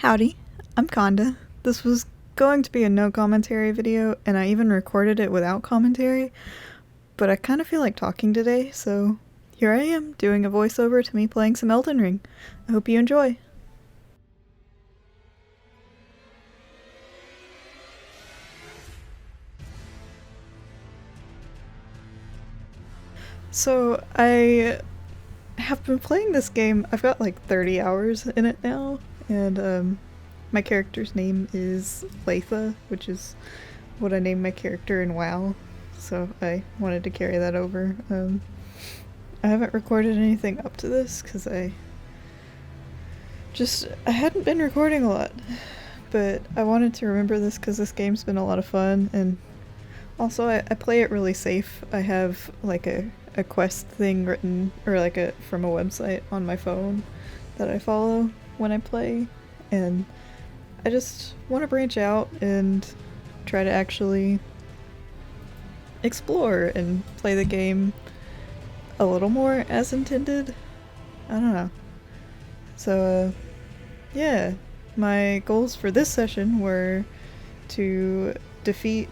Howdy, I'm Conda. This was going to be a no commentary video, and I even recorded it without commentary, but I kind of feel like talking today, so here I am, doing a voiceover to me playing some Elden Ring. I hope you enjoy. So, I have been playing this game. I've got like 30 hours in it now, and my character's name is Latha, which is what I named my character in WoW, so I wanted to carry that over. I haven't recorded anything up to this because I hadn't been recording a lot, but I wanted to remember this because this game's been a lot of fun, and also I play it really safe. I have like a quest thing written, or like from a website on my phone that I follow when I play, and I just want to branch out and try to actually explore and play the game a little more as intended. I don't know. So, yeah, my goals for this session were to defeat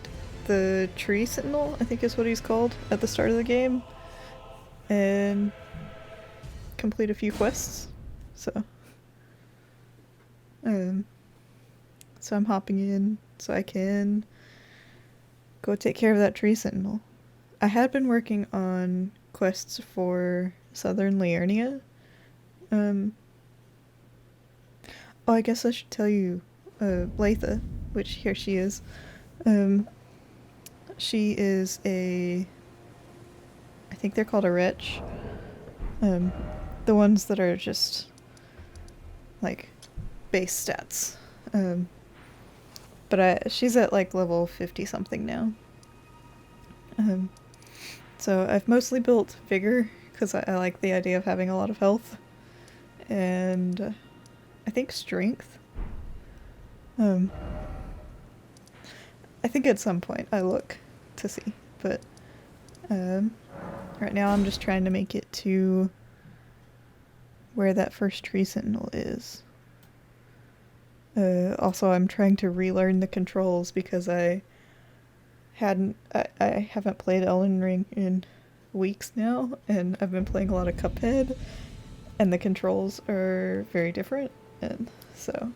the Tree Sentinel, I think is what he's called, at the start of the game, and complete a few quests. So I'm hopping in so I can go take care of that Tree Sentinel. I had been working on quests for Southern Liurnia. Oh, I guess I should tell you, Latha, which here she is. She is I think they're called a wretch. The ones that are just, like, base stats. But she's at like level 50 something now. So I've mostly built vigor because I like the idea of having a lot of health, and I think strength. I think at some point I look to see, but right now I'm just trying to make it to where that first Tree Sentinel is. Also, I'm trying to relearn the controls because I haven't played Elden Ring in weeks now, and I've been playing a lot of Cuphead, and the controls are very different, and so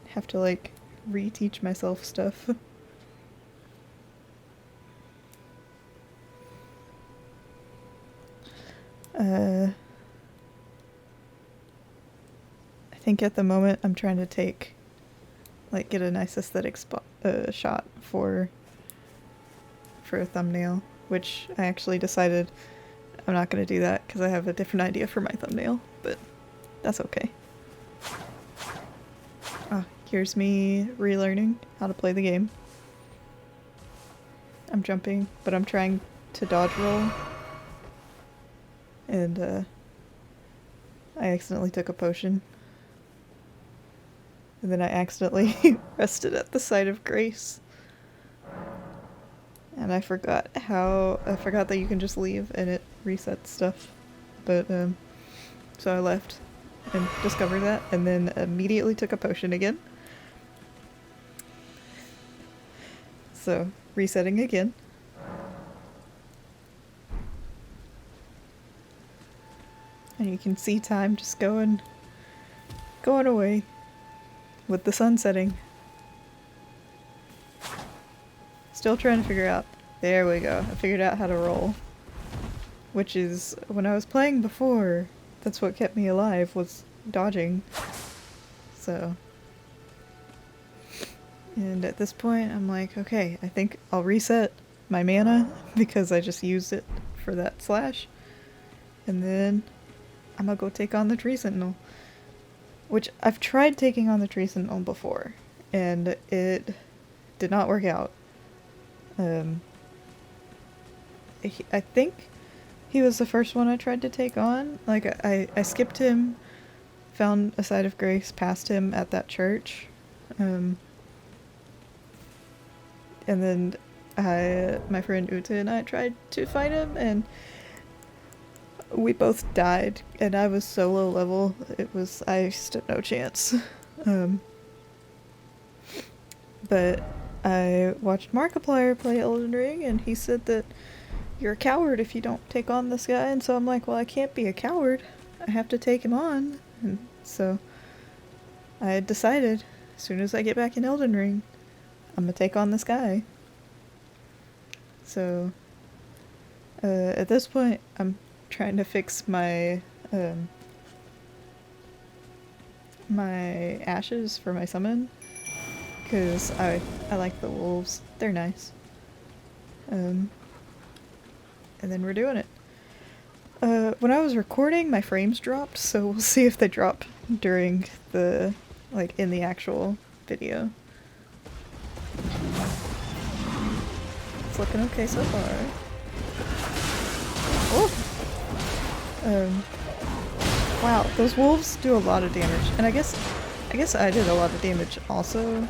I have to like reteach myself stuff. I think at the moment I'm trying to get a nice aesthetic shot for a thumbnail, which I actually decided I'm not going to do that because I have a different idea for my thumbnail, but that's okay. Here's me relearning how to play the game. I'm jumping, but I'm trying to dodge roll, and I accidentally took a potion. And then I accidentally rested at the site of grace. And I forgot that you can just leave and it resets stuff. But, so I left and discovered that, and then immediately took a potion again. So, resetting again. And you can see time just going away with the sun setting. Still trying to figure out. There we go. I figured out how to roll. Which is, when I was playing before, that's what kept me alive, was dodging. So. And at this point, I'm like, okay, I think I'll reset my mana, because I just used it for that slash. And then I'm gonna go take on the Tree Sentinel. Which, I've tried taking on the Tree Sentinel before, and it did not work out. I think he was the first one I tried to take on. Like, I skipped him, found a site of grace past him at that church, and then my friend Uta and I tried to fight him, and we both died, and I was so low level, I stood no chance. Um, but I watched Markiplier play Elden Ring, and he said that you're a coward if you don't take on this guy, and so I'm like, well, I can't be a coward. I have to take him on. And so I had decided, as soon as I get back in Elden Ring, I'm gonna take on this guy. So, at this point, I'm trying to fix my, my ashes for my summon, because I like the wolves. They're nice. And then we're doing it. When I was recording, my frames dropped, so we'll see if they drop during the, like, in the actual video. It's looking okay so far. Oh! Wow, those wolves do a lot of damage, and I guess I did a lot of damage also.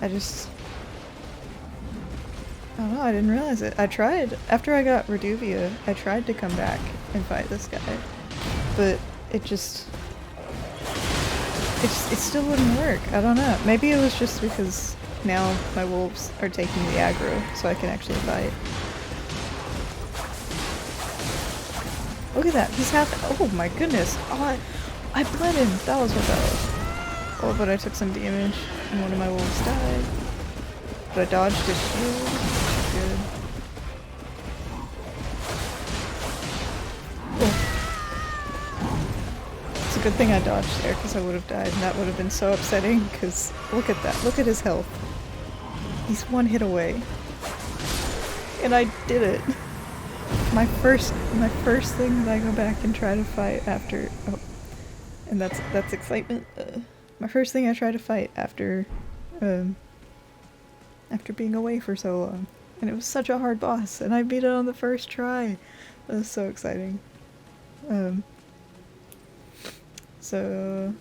I don't know, I didn't realize it. I tried, after I got Reduvia, I tried to come back and fight this guy, but it still wouldn't work. I don't know. Maybe it was just because now my wolves are taking the aggro, so I can actually fight. Look at that, he's half- oh my goodness! Oh, I bled him! That was what that was. Oh, but I took some damage, and one of my wolves died. But I dodged his shield. Good. Oh. It's a good thing I dodged there, because I would have died, and that would have been so upsetting, because look at that. Look at his health. He's one hit away. And I did it. My first thing that I go back and try to fight after- oh. And that's excitement. My first thing I try to fight after being away for so long. And it was such a hard boss, and I beat it on the first try. That was so exciting. So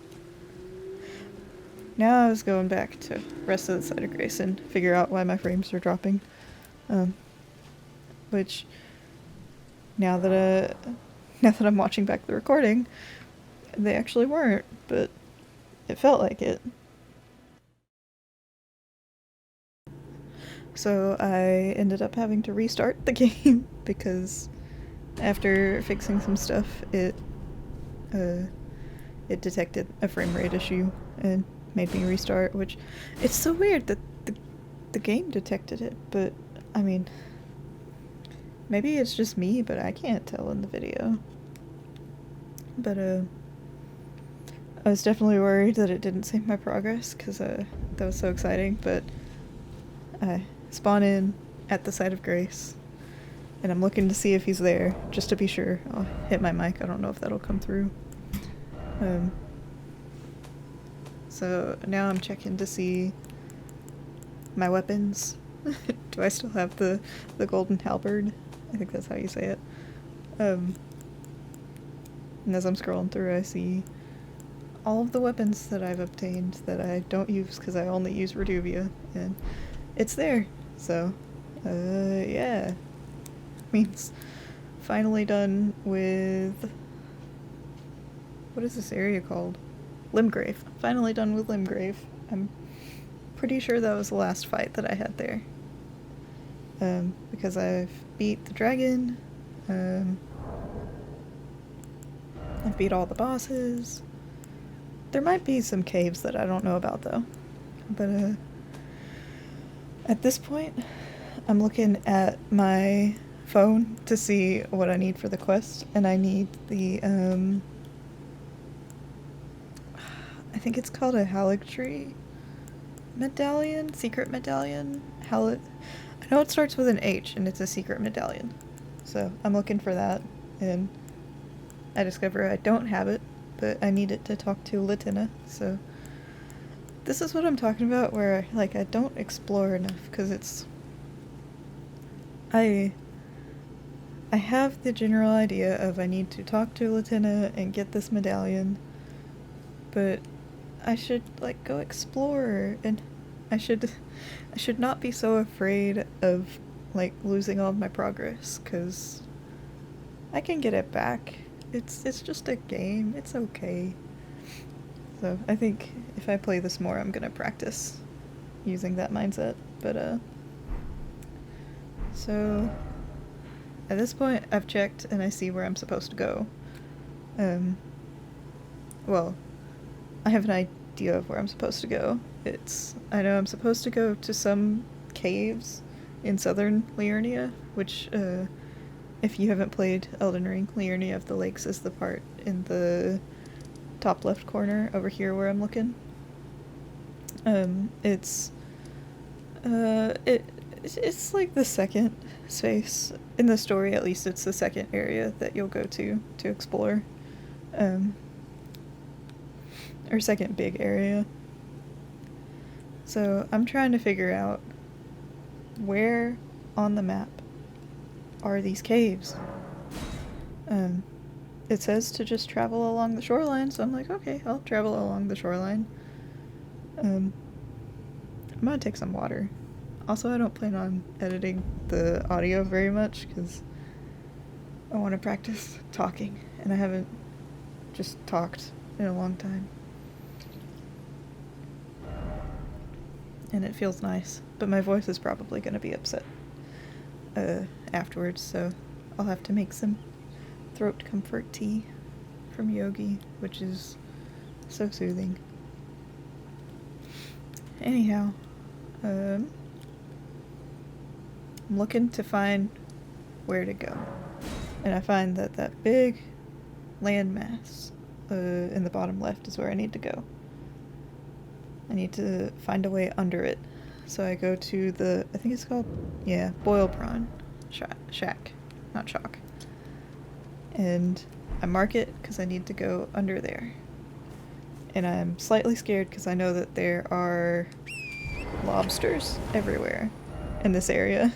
now I was going back to rest of the Site of Grace and figure out why my frames were dropping. Which now that I'm watching back the recording, they actually weren't, but it felt like it. So I ended up having to restart the game because after fixing some stuff, it detected a frame rate issue and made me restart, which it's so weird that the game detected it, but I mean, maybe it's just me, but I can't tell in the video. But I was definitely worried that it didn't save my progress, because that was so exciting, but I spawn in at the Site of Grace, and I'm looking to see if he's there, just to be sure. I'll hit my mic, I don't know if that'll come through. So now I'm checking to see my weapons. Do I still have the golden halberd? I think that's how you say it. And as I'm scrolling through, I see all of the weapons that I've obtained that I don't use because I only use Reduvia, and it's there. So, yeah. Means finally done with... what is this area called? Limgrave. Finally done with Limgrave. I'm pretty sure that was the last fight that I had there. Because I've beat the dragon, I've beat all the bosses. There might be some caves that I don't know about though. But at this point, I'm looking at my phone to see what I need for the quest, and I need the, I think it's called a Haligtree medallion? Secret medallion? I know it starts with an H, and it's a secret medallion. So I'm looking for that, and I discover I don't have it, but I need it to talk to Liurnia, so... This is what I'm talking about, where, like, I don't explore enough, because it's... I have the general idea of I need to talk to Liurnia and get this medallion, but I should, like, go explore, and I should not be so afraid of, like, losing all of my progress, because I can get it back. It's just a game. It's okay. So I think if I play this more, I'm gonna practice using that mindset. But so at this point, I've checked and I see where I'm supposed to go. Well, I have an idea of where I'm supposed to go. I know I'm supposed to go to some caves in southern Liurnia, which, if you haven't played Elden Ring, Liurnia of the Lakes is the part in the top left corner over here where I'm looking. It's like the second space in the story, at least it's the second area that you'll go to explore. Or second big area. So I'm trying to figure out where on the map are these caves. It says to just travel along the shoreline, so I'm like, okay, I'll travel along the shoreline. I'm gonna take some water. Also, I don't plan on editing the audio very much, because I want to practice talking, and I haven't just talked in a long time. And it feels nice, but my voice is probably going to be upset afterwards, so I'll have to make some throat comfort tea from Yogi, which is so soothing. Anyhow, I'm looking to find where to go, and I find that big landmass in the bottom left is where I need to go. I need to find a way under it. So I go to I think it's called, Boil Prawn Shack, not Shock. And I mark it because I need to go under there. And I'm slightly scared because I know that there are lobsters everywhere in this area.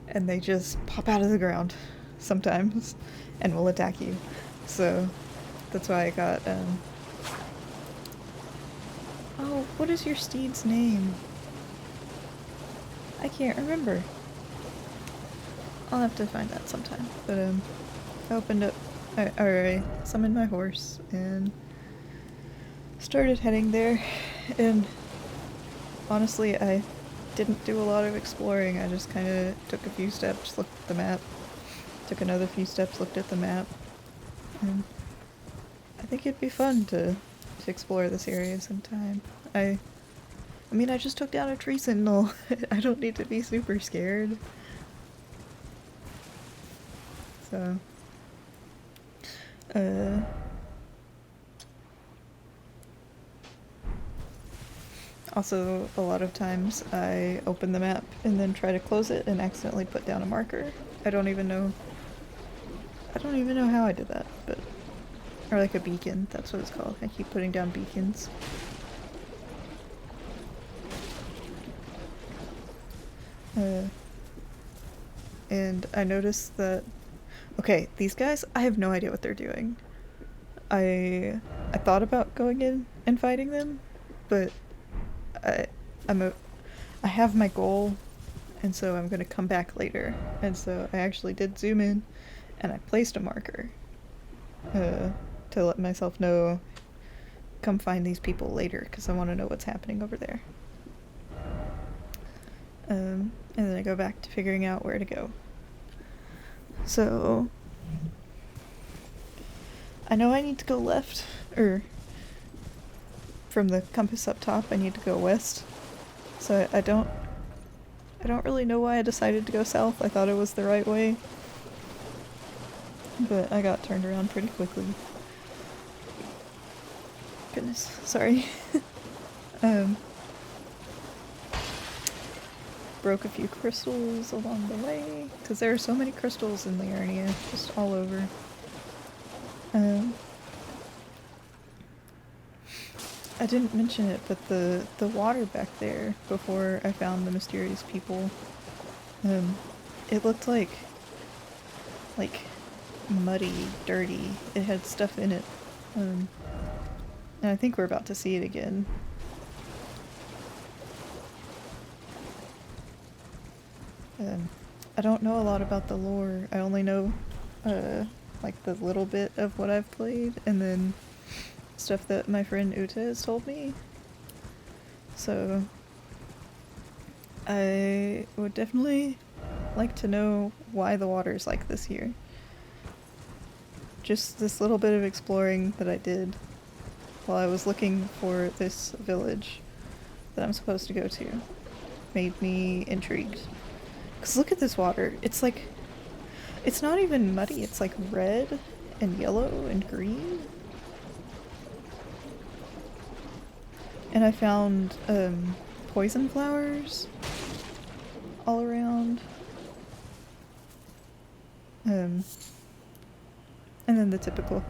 And they just pop out of the ground sometimes and will attack you. So that's why I got, oh, what is your steed's name? I can't remember. I'll have to find that sometime. But, I opened up, I summoned my horse and started heading there. And honestly, I didn't do a lot of exploring. I just kind of took a few steps, looked at the map, took another few steps, looked at the map. And I think it'd be fun to explore this area sometime. I mean, I just took down a tree sentinel. I don't need to be super scared. So, also, a lot of times I open the map and then try to close it and accidentally put down a marker. I don't even know how I did that, but... Or like a beacon, that's what it's called. I keep putting down beacons. And I noticed that... Okay, these guys, I have no idea what they're doing. I thought about going in and fighting them, but I have my goal, and so I'm gonna come back later. And so I actually did zoom in, and I placed a marker. To let myself know, come find these people later, because I want to know what's happening over there. And then I go back to figuring out where to go. So, I know I need to go left, or from the compass up top, I need to go west. So I don't really know why I decided to go south. I thought it was the right way. But I got turned around pretty quickly. Goodness, sorry. Broke a few crystals along the way, because there are so many crystals in Liurnia, just all over. I didn't mention it, but the water back there, before I found the mysterious people, it looked like muddy, dirty. It had stuff in it. And I think we're about to see it again. I don't know a lot about the lore. I only know, like, the little bit of what I've played, and then stuff that my friend Uta has told me. So I would definitely like to know why the water's like this here. Just this little bit of exploring that I did while I was looking for this village that I'm supposed to go to made me intrigued. Because look at this water. It's like, it's not even muddy, it's like red and yellow and green. And I found poison flowers all around. And then the typical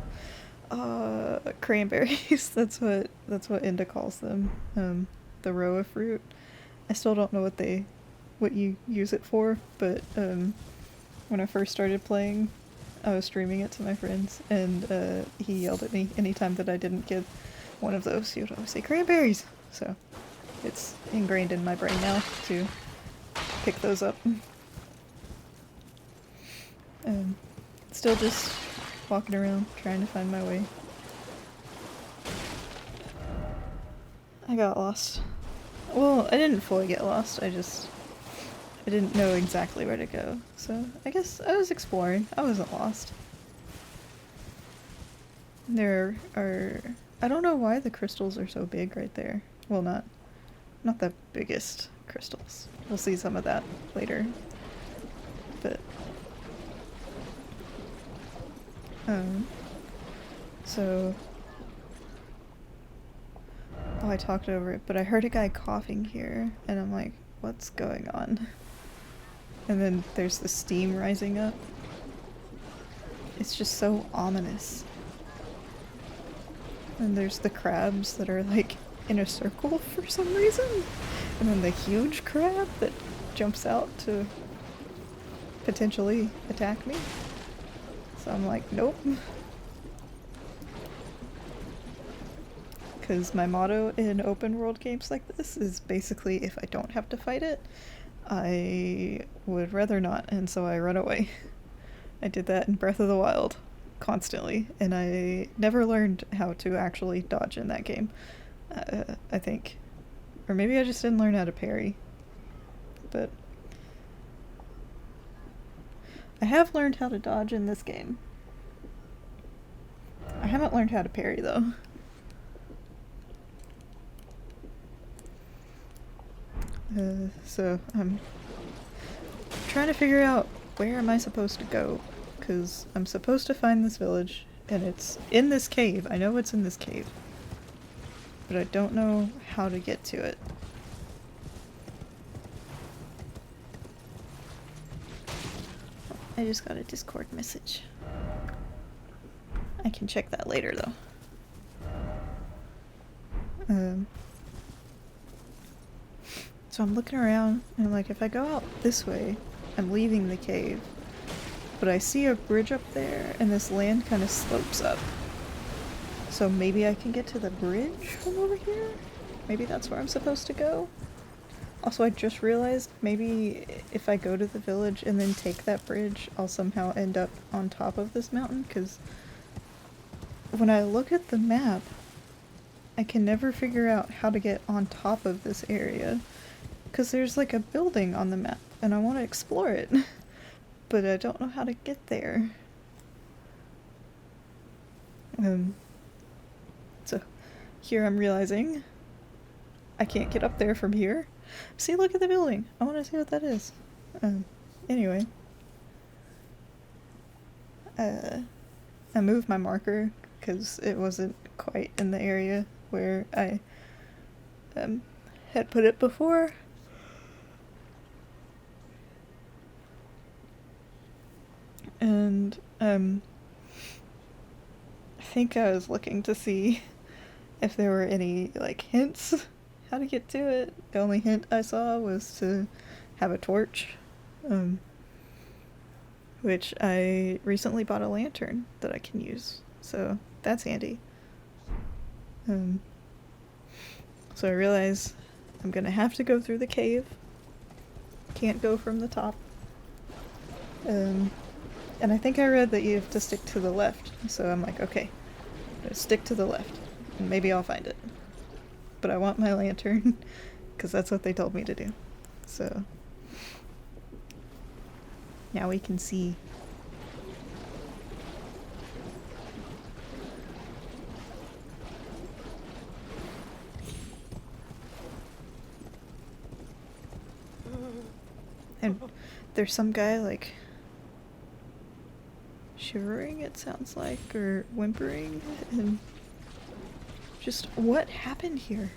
cranberries. that's what Inda calls them. The roa fruit. I still don't know what you use it for, but when I first started playing, I was streaming it to my friends, and he yelled at me anytime that I didn't get one of those. He would always say cranberries. So it's ingrained in my brain now to pick those up. Still just walking around trying to find my way. I got lost. Well, I didn't fully get lost, I didn't know exactly where to go. So I guess I was exploring. I wasn't lost. There are... I don't know why the crystals are so big right there. Well, not the biggest crystals. We'll see some of that later. But so I talked over it, but I heard a guy coughing here, and I'm like, what's going on? And then there's the steam rising up. It's just so ominous. And there's the crabs that are like in a circle for some reason. And then the huge crab that jumps out to potentially attack me. So I'm like, nope. Because my motto in open world games like this is basically, if I don't have to fight it, I would rather not, and so I run away. I did that in Breath of the Wild constantly, and I never learned how to actually dodge in that game, I think. Or maybe I just didn't learn how to parry. But I have learned how to dodge in this game. I haven't learned how to parry, though. So I'm trying to figure out where am I supposed to go, because I'm supposed to find this village, and it's in this cave. I know it's in this cave, but I don't know how to get to it. I just got a Discord message. I can check that later, though. So I'm looking around, and I'm like, if I go out this way, I'm leaving the cave. But I see a bridge up there, and this land kind of slopes up. So maybe I can get to the bridge from over here? Maybe that's where I'm supposed to go? Also, I just realized maybe if I go to the village and then take that bridge, I'll somehow end up on top of this mountain, because when I look at the map, I can never figure out how to get on top of this area. Because there's like a building on the map, and I want to explore it, but I don't know how to get there. So here I'm realizing I can't get up there from here. See, look at the building. I want to see what that is. Anyway. I moved my marker because it wasn't quite in the area where I had put it before. And I think I was looking to see if there were any like hints how to get to it. The only hint I saw was to have a torch, which I recently bought a lantern that I can use, so that's handy. So I realize I'm gonna have to go through the cave. Can't go from the top. And I think I read that you have to stick to the left, so I'm like, okay, I'm gonna stick to the left. And maybe I'll find it. But I want my lantern, because that's what they told me to do. So now we can see. And there's some guy, like, shivering, it sounds like, or whimpering, and just what happened here?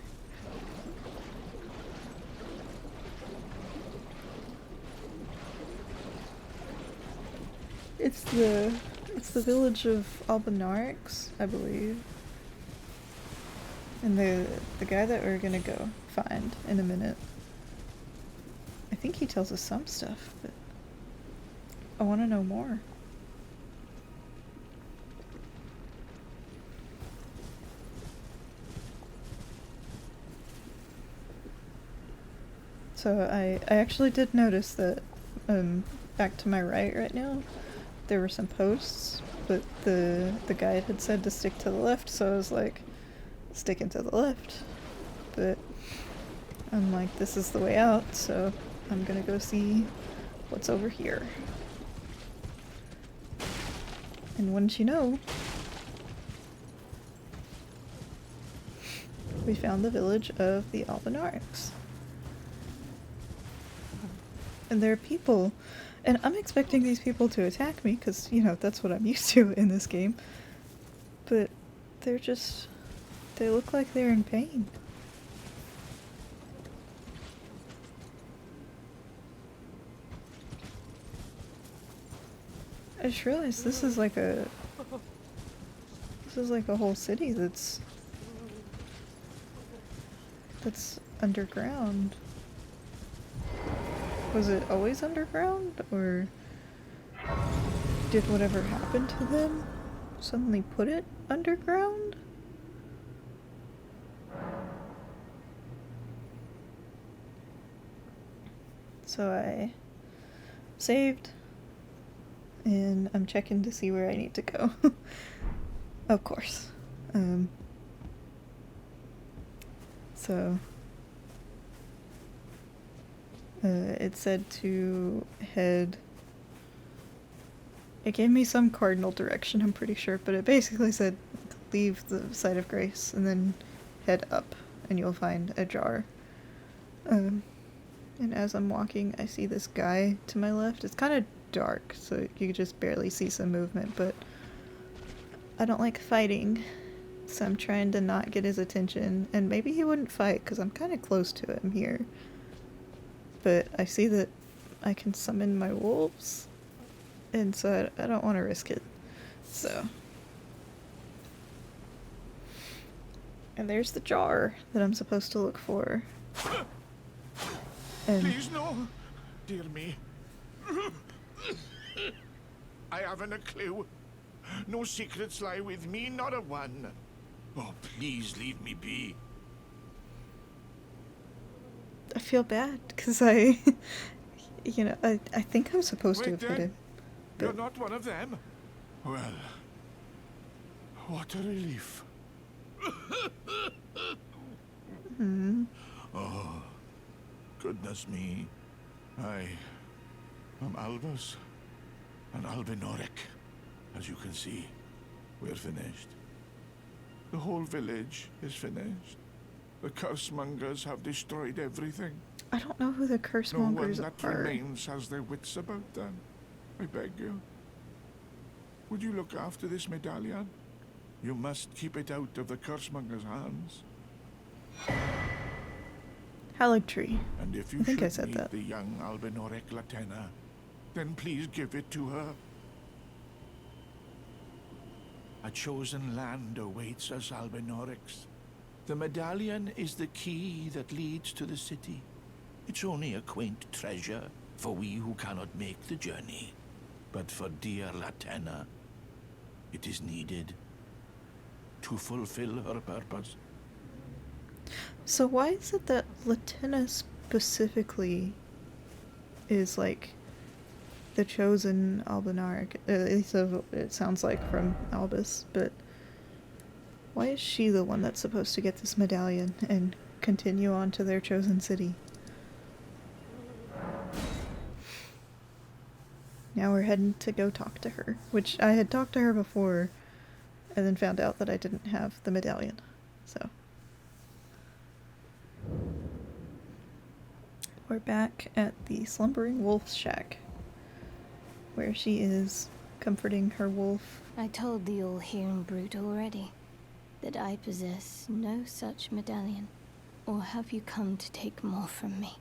It's the village of Albinarix, I believe. And the guy that we're gonna go find in a minute, I think he tells us some stuff, but I want to know more. So I actually did notice that back to my right now, there were some posts, but the guide had said to stick to the left, so I was like, sticking to the left. But I'm like, this is the way out, so I'm gonna go see what's over here. And wouldn't you know, we found the village of the Albinarix. And there are people, and I'm expecting these people to attack me, because, you know, that's what I'm used to in this game. But they're just, they look like they're in pain. I just realized this is like a whole city that's underground. Was it always underground, or did whatever happened to them suddenly put it underground? So I saved, and I'm checking to see where I need to go. Of course. So it said to head. It gave me some cardinal direction, I'm pretty sure, but it basically said leave the site of grace and then head up, and you'll find a jar. And as I'm walking, I see this guy to my left. It's kind of dark, so you can just barely see some movement, but I don't like fighting, so I'm trying to not get his attention, and maybe he wouldn't fight because I'm kind of close to him here. But I see that I can summon my wolves, and so I don't want to risk it. So. And there's the jar that I'm supposed to look for. And please, no. Dear me. I haven't a clue. No secrets lie with me, not a one. Oh, please leave me be. I feel bad, because I think I'm supposed to have hit him. You're not one of them? Well, what a relief. Oh, goodness me. I am Albus and Albinoric. As you can see, we're finished. The whole village is finished. The cursemongers have destroyed everything. I don't know who the cursemongers No one that are. remains has their wits about them. I beg you. Would you look after this medallion? You must keep it out of the cursemonger's hands. Haligtree. And if you think I should said meet that. the young Albinoric Latena, then please give it to her. A chosen land awaits us, Albinorics. The medallion is the key that leads to the city. It's only a quaint treasure for we who cannot make the journey. But for dear Latena, it is needed to fulfill her purpose. So why is it that Latena specifically is like the chosen Albinaric? At least it sounds like from Albus, but Why is she the one that's supposed to get this medallion and continue on to their chosen city? Now we're heading to go talk to her, which I had talked to her before and then found out that I didn't have the medallion. So we're back at the slumbering wolf's shack, where she is comforting her wolf. I told the all-hearing brute already that I possess no such medallion. Or have you come to take more from me?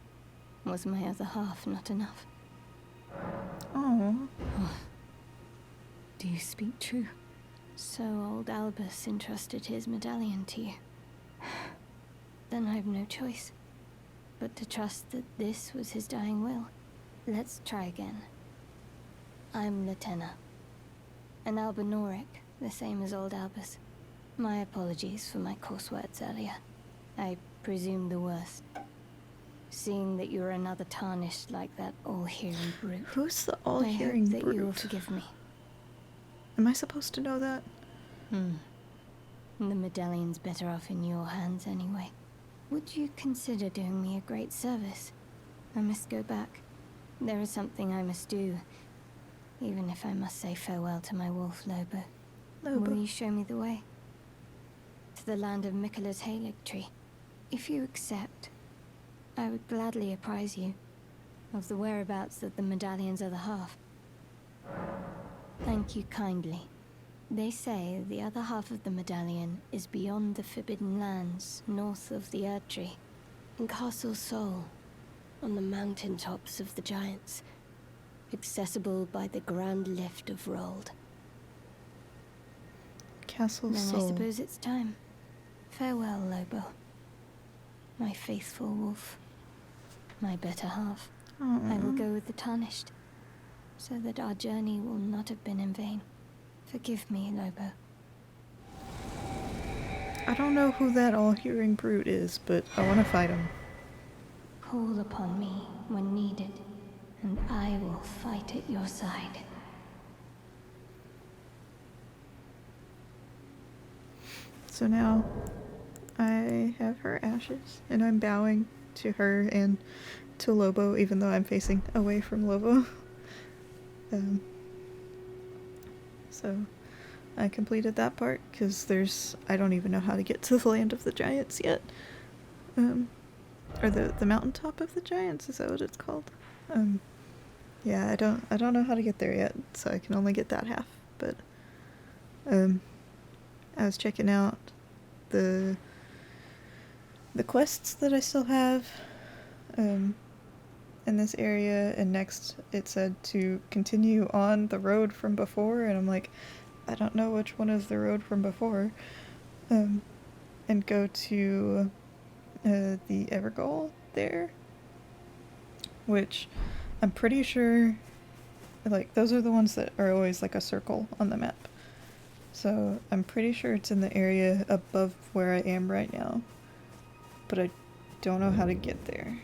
Was my other half not enough? Oh. Do you speak true? So old Albus entrusted his medallion to you. Then I've no choice but to trust that this was his dying will. Let's try again. I'm Liurnia, an Albinoric, the same as old Albus. My apologies for my coarse words earlier. I presume the worst. Seeing that you're another tarnished like that all-hearing brute. Who's the all-hearing brute? I hope that you'll forgive me. Am I supposed to know that? The medallion's better off in your hands anyway. Would you consider doing me a great service? I must go back. There is something I must do, even if I must say farewell to my wolf, Lobo. Will you show me the way? To the land of Miquella's Halig tree. If you accept, I would gladly apprise you of the whereabouts of the medallion's other half. Thank you kindly. They say the other half of the medallion is beyond the Forbidden Lands, north of the Erd Tree, in Castle Sol, on the mountain tops of the Giants, accessible by the Grand Lift of Rold. Castle Then Sol. I suppose it's time. Farewell, Lobo. My faithful wolf. My better half. I will go with the Tarnished, so that our journey will not have been in vain. Forgive me, Lobo. I don't know who that all-hearing brute is, but I want to fight him. Call upon me when needed, and I will fight at your side. So now I have her ashes, and I'm bowing to her and to Lobo, even though I'm facing away from Lobo. So I completed that part, because I don't even know how to get to the land of the giants yet. Or the mountaintop of the giants, is that what it's called? Yeah, I don't know how to get there yet, so I can only get that half, but I was checking out the quests that I still have in this area, and next it said to continue on the road from before, and I'm like, I don't know which one is the road from before, and go to the Evergall there, which I'm pretty sure, like, those are the ones that are always like a circle on the map. So I'm pretty sure it's in the area above where I am right now, but I don't know how to get there.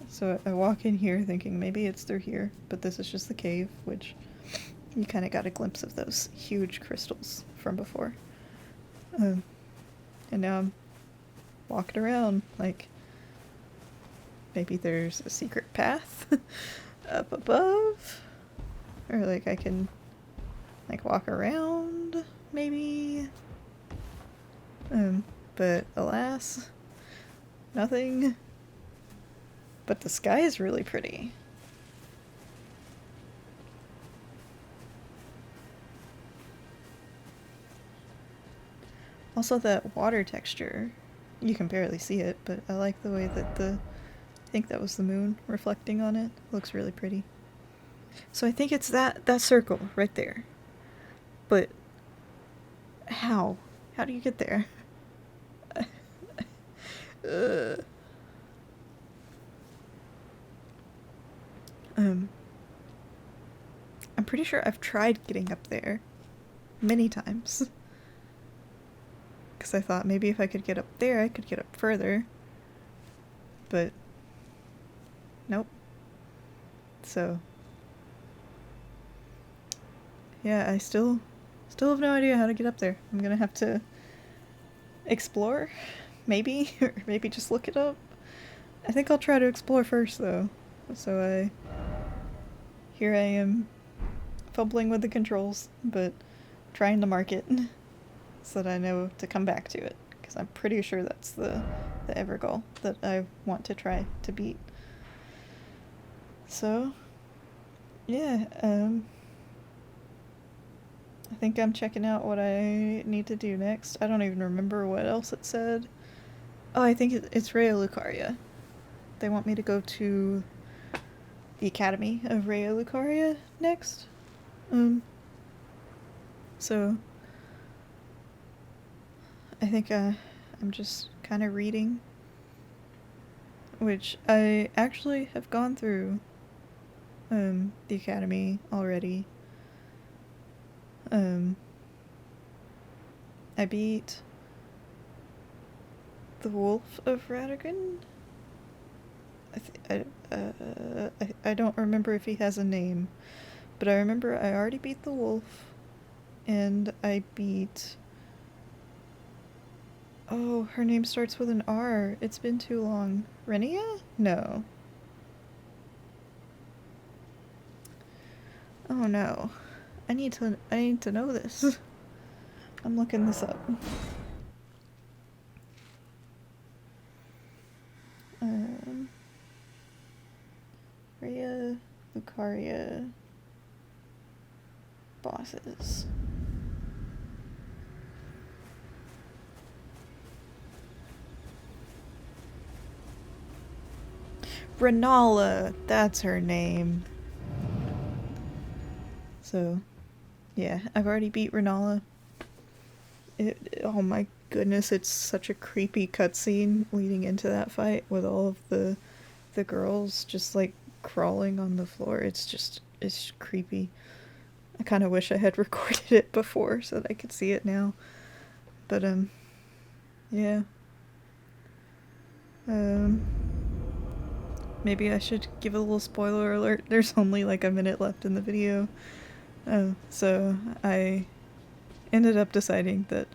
So I walk in here thinking maybe it's through here, but this is just the cave, which you kind of got a glimpse of those huge crystals from before. And now I'm walking around like maybe there's a secret path up above, or like I can like walk around maybe, but alas, nothing. But the sky is really pretty. Also, that water texture, you can barely see it, but I like the way that I think that was the moon reflecting on it. It looks really pretty. So I think it's that circle right there. But how? How do you get there? I'm pretty sure I've tried getting up there many times. Because I thought maybe if I could get up there, I could get up further. But nope. So yeah, I still have no idea how to get up there. I'm gonna have to explore, maybe, or maybe just look it up. I think I'll try to explore first though. So here I am fumbling with the controls, but trying to mark it so that I know to come back to it, because I'm pretty sure that's the ever goal that I want to try to beat. So yeah, I think I'm checking out what I need to do next. I don't even remember what else it said. Oh, I think it's Raya Lucaria. They want me to go to the Academy of Raya Lucaria next. So I think I'm just kind of reading, which I actually have gone through the Academy already. I beat the Wolf of Radagon. I don't remember if he has a name, but I remember I already beat the wolf, and I beat... Oh, her name starts with an R. It's been too long. Renia? No. Oh no. I need to know this. I'm looking this up. Raya Lucaria bosses. Renala, that's her name. So, yeah, I've already beat Renala. Oh my goodness, it's such a creepy cutscene leading into that fight with all of the girls just like crawling on the floor. It's creepy. I kind of wish I had recorded it before so that I could see it now. But yeah. Maybe I should give a little spoiler alert. There's only like a minute left in the video. So I ended up deciding that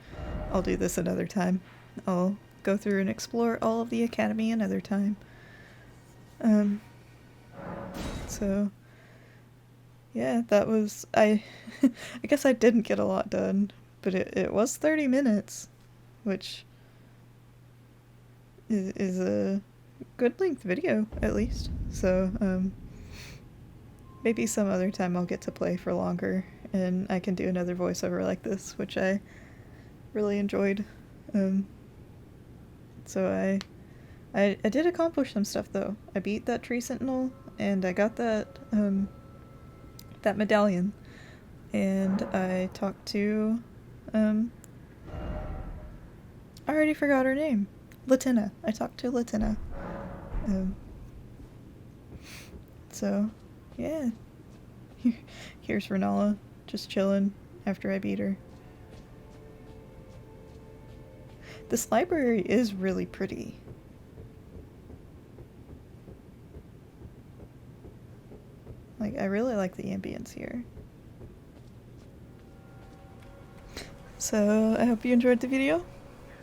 I'll do this another time. I'll go through and explore all of the Academy another time. So yeah, that was... I guess I didn't get a lot done, but it was 30 minutes, which is a good length video, at least. So, maybe some other time I'll get to play for longer, and I can do another voiceover like this, which I really enjoyed. So I did accomplish some stuff, though. I beat that Tree Sentinel, and I got that medallion. And I talked to, I already forgot her name. Latina. I talked to Latina. So, yeah. Here's Renala, just chilling after I beat her. This library is really pretty. Like, I really like the ambience here. So, I hope you enjoyed the video.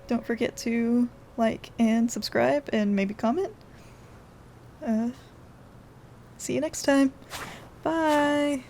Don't forget to like and subscribe and maybe comment. See you next time. Bye!